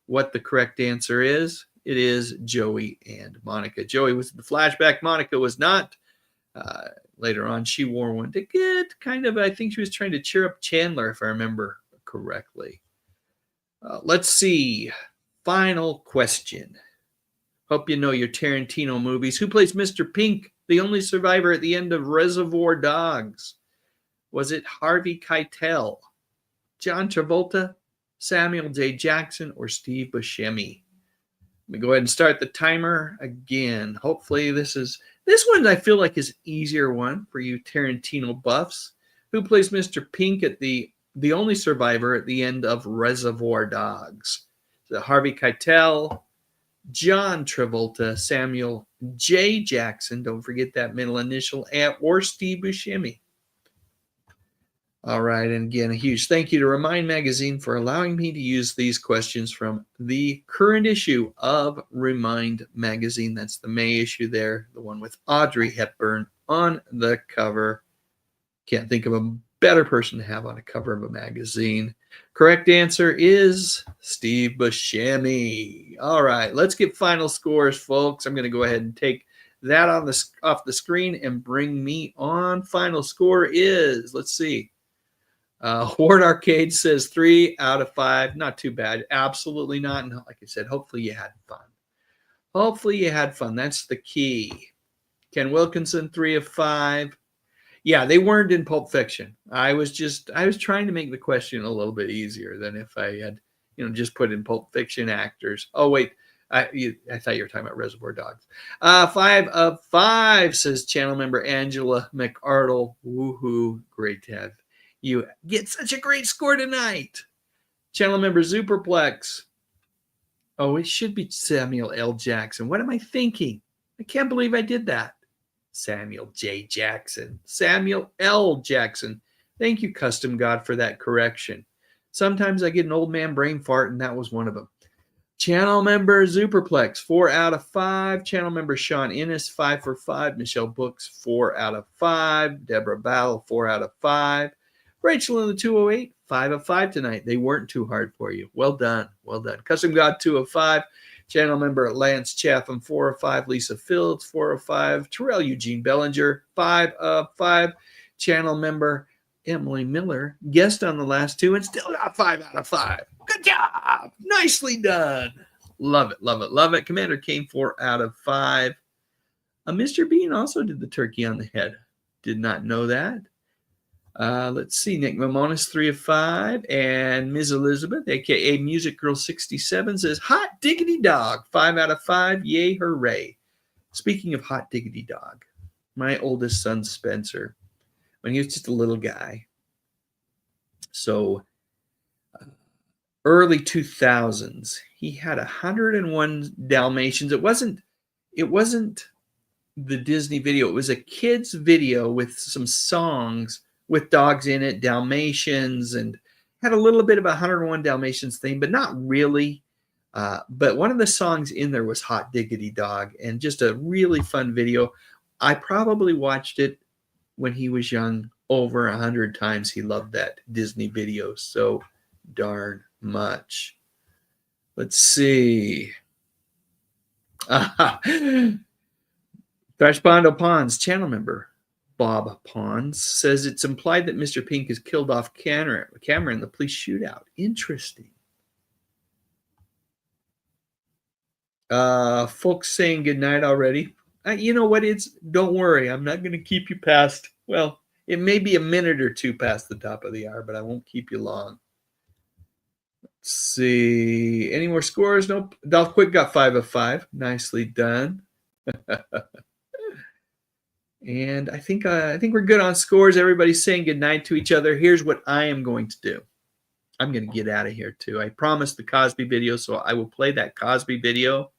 what the correct answer is. It is Joey and Monica. Joey was the flashback. Monica was not. Later on, she wore one to get kind of, I think she was trying to cheer up Chandler, if I remember correctly. Let's see. Final question. Hope you know your Tarantino movies. Who plays Mr. Pink, the only survivor at the end of Reservoir Dogs? Was it Harvey Keitel, John Travolta, Samuel J. Jackson, or Steve Buscemi? Let me go ahead and start the timer again. Hopefully this one I feel like is an easier one for you Tarantino buffs. Who plays Mr. Pink at the only survivor at the end of Reservoir Dogs? Is it Harvey Keitel, John Travolta, Samuel J. Jackson, don't forget that middle initial, or Steve Buscemi? All right, and again, a huge thank you to Remind Magazine for allowing me to use these questions from the current issue of Remind Magazine. That's the May issue there, the one with Audrey Hepburn on the cover. Can't think of a better person to have on a cover of a magazine. Correct answer is Steve Buscemi. All right, let's get final scores, folks. I'm going to go ahead and take that off the screen and bring me on. Final score is, let's see. Ward Arcade says 3 out of 5. Not too bad. Absolutely not. And like I said, hopefully you had fun. Hopefully you had fun. That's the key. Ken Wilkinson, 3 of 5. Yeah, they weren't in Pulp Fiction. I was trying to make the question a little bit easier than if I had, just put in Pulp Fiction actors. Oh, wait. I thought you were talking about Reservoir Dogs. 5 of 5, says channel member Angela McArdle. Woohoo. Great to have you get such a great score tonight. Channel member Superplex. Oh, it should be Samuel L. Jackson. What am I thinking? I can't believe I did that. Samuel J. Jackson. Samuel L. Jackson. Thank you, Custom God, for that correction. Sometimes I get an old man brain fart, and that was one of them. Channel member Superplex, 4 out of 5. Channel member Sean Innes, 5 for 5. Michelle Books, 4 out of 5. Deborah Battle, 4 out of 5. Rachel in the 208, 5 of 5 tonight. They weren't too hard for you. Well done. Well done. Custom God, 2 of 5. Channel member Lance Chaffin, 4 of 5. Lisa Fields, 4 of 5. Terrell Eugene Bellinger, 5 of 5. Channel member Emily Miller, guest on the last two and still got 5 out of 5. Good job. Nicely done. Love it, love it, love it. Commander Kane, 4 out of 5. Mr. Bean also did the turkey on the head. Did not know that. Let's see. Nick Mamonis, 3 of 5. And Ms. Elizabeth, a.k.a. Music Girl 67, says, hot diggity dog, 5 out of 5. Yay, hooray. Speaking of hot diggity dog, my oldest son, Spencer, when he was just a little guy, so early 2000s, he had 101 Dalmatians. It wasn't the Disney video. It was a kid's video with some songs with dogs in it, Dalmatians, and had a little bit of a 101 Dalmatians theme, but not really. But one of the songs in there was Hot Diggity Dog, and just a really fun video. I probably watched it when he was young over 100 times. He loved that Disney video so darn much. Let's see. Thrash Bondo Pons, channel member Bob Pons, says it's implied that Mr. Pink is killed off camera in the police shootout. Interesting. Folks saying goodnight already. You know what? Don't worry. I'm not going to keep you past, well, it may be a minute or two past the top of the hour, but I won't keep you long. Let's see. Any more scores? Nope. Dolph Quick got 5 of 5. Nicely done. And I think we're good on scores. Everybody's saying goodnight to each other. Here's what I am going to do. I'm going to get out of here too. I promised the Cosby video, so I will play that Cosby video.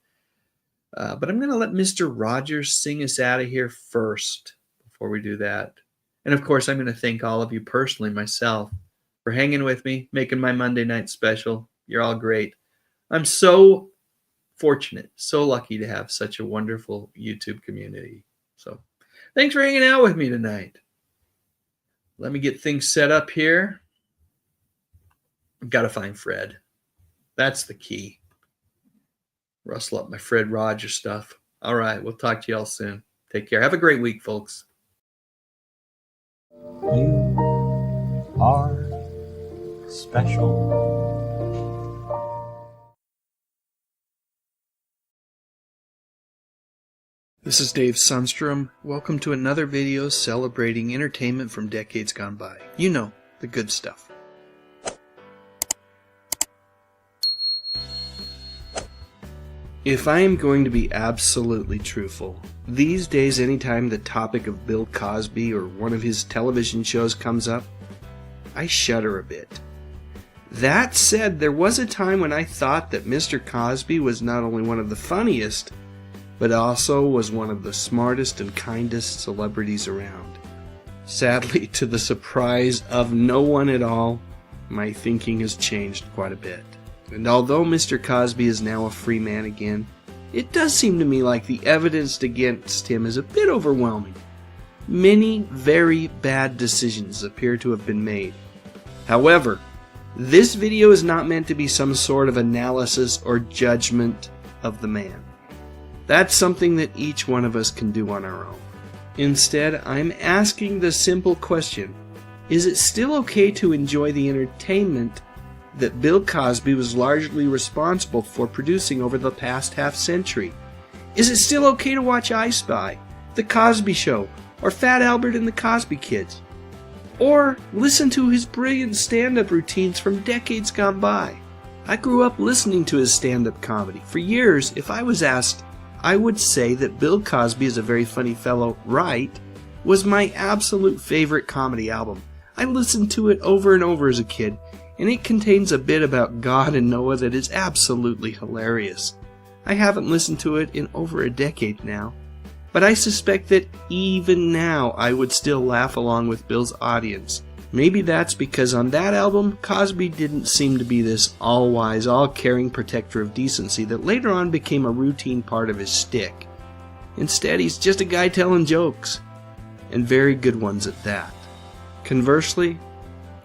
But I'm going to let Mr. Rogers sing us out of here first before we do that. And of course, I'm going to thank all of you personally, myself, for hanging with me, making my Monday night special. You're all great. I'm so fortunate, so lucky to have such a wonderful YouTube community. So thanks for hanging out with me tonight. Let me get things set up here. I've got to find Fred. That's the key. Rustle up my Fred Rogers stuff. All right, we'll talk to y'all soon. Take care. Have a great week, folks. You are special. This is Dave Sundstrom. Welcome to another video celebrating entertainment from decades gone by. You know, the good stuff. If I am going to be absolutely truthful, these days anytime the topic of Bill Cosby or one of his television shows comes up, I shudder a bit. That said, there was a time when I thought that Mr. Cosby was not only one of the funniest, but also was one of the smartest and kindest celebrities around. Sadly, to the surprise of no one at all, my thinking has changed quite a bit. And although Mr. Cosby is now a free man again, it does seem to me like the evidence against him is a bit overwhelming. Many very bad decisions appear to have been made. However, this video is not meant to be some sort of analysis or judgment of the man. That's something that each one of us can do on our own. Instead, I'm asking the simple question, is it still okay to enjoy the entertainment that Bill Cosby was largely responsible for producing over the past half-century? Is it still okay to watch I Spy, The Cosby Show, or Fat Albert and the Cosby Kids? Or listen to his brilliant stand-up routines from decades gone by? I grew up listening to his stand-up comedy. For years, if I was asked, I would say that Bill Cosby is a very funny fellow, right? Was my absolute favorite comedy album. I listened to it over and over as a kid, and it contains a bit about God and Noah that is absolutely hilarious. I haven't listened to it in over a decade now, but I suspect that even now I would still laugh along with Bill's audience. Maybe that's because on that album, Cosby didn't seem to be this all-wise, all-caring protector of decency that later on became a routine part of his shtick. Instead, he's just a guy telling jokes, and very good ones at that. Conversely,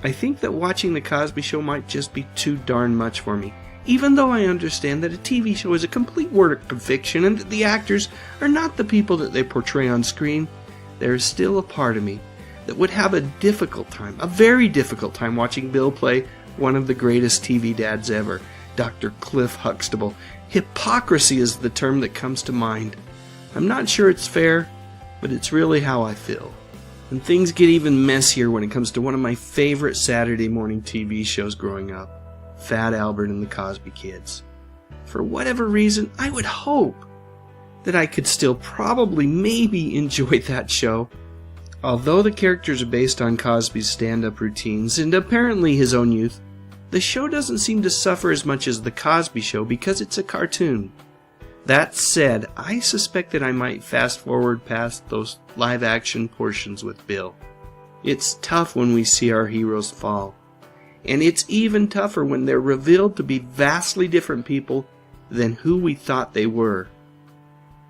I think that watching The Cosby Show might just be too darn much for me, even though I understand that a TV show is a complete work of fiction and that the actors are not the people that they portray on screen. There is still a part of me that would have a difficult time, a very difficult time, watching Bill play one of the greatest TV dads ever, Dr. Cliff Huxtable. Hypocrisy is the term that comes to mind. I'm not sure it's fair, but it's really how I feel. And things get even messier when it comes to one of my favorite Saturday morning TV shows growing up, Fat Albert and the Cosby Kids. For whatever reason, I would hope that I could still probably maybe enjoy that show. Although the characters are based on Cosby's stand-up routines and apparently his own youth, the show doesn't seem to suffer as much as The Cosby Show because it's a cartoon. That said, I suspect that I might fast forward past those live-action portions with Bill. It's tough when we see our heroes fall. And it's even tougher when they're revealed to be vastly different people than who we thought they were.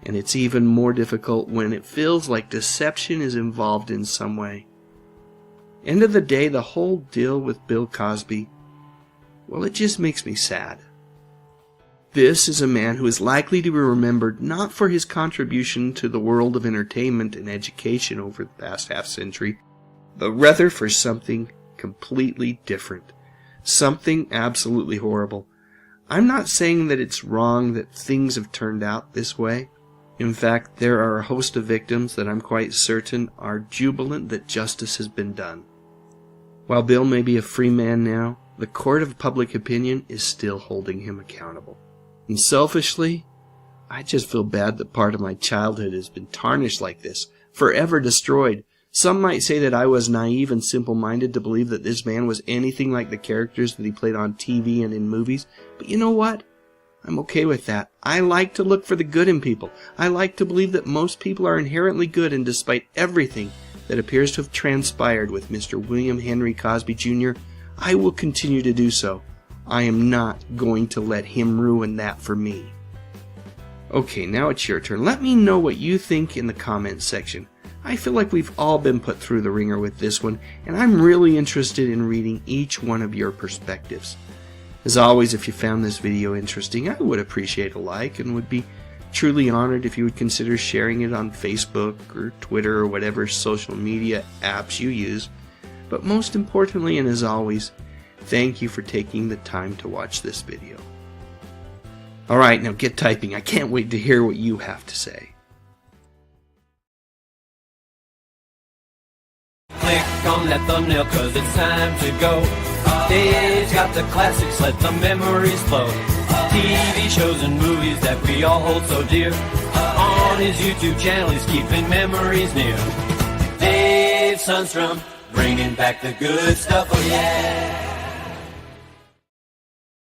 And it's even more difficult when it feels like deception is involved in some way. End of the day, the whole deal with Bill Cosby, well, it just makes me sad. This is a man who is likely to be remembered not for his contribution to the world of entertainment and education over the past half-century, but rather for something completely different. Something absolutely horrible. I'm not saying that it's wrong that things have turned out this way. In fact, there are a host of victims that I'm quite certain are jubilant that justice has been done. While Bill may be a free man now, the court of public opinion is still holding him accountable. And selfishly, I just feel bad that part of my childhood has been tarnished like this, forever destroyed. Some might say that I was naive and simple-minded to believe that this man was anything like the characters that he played on TV and in movies, but you know what? I'm okay with that. I like to look for the good in people. I like to believe that most people are inherently good, and despite everything that appears to have transpired with Mr. William Henry Cosby Jr., I will continue to do so. I am not going to let him ruin that for me. Okay, now it's your turn. Let me know what you think in the comments section. I feel like we've all been put through the ringer with this one, and I'm really interested in reading each one of your perspectives. As always, if you found this video interesting, I would appreciate a like and would be truly honored if you would consider sharing it on Facebook or Twitter or whatever social media apps you use. But most importantly, and as always, thank you for taking the time to watch this video. Alright, now get typing. I can't wait to hear what you have to say. Click on that thumbnail cause it's time to go. Dave's got the classics, let the memories flow. TV shows and movies that we all hold so dear. On his YouTube channel he's keeping memories near. Dave Sundstrom, bringing back the good stuff, oh yeah.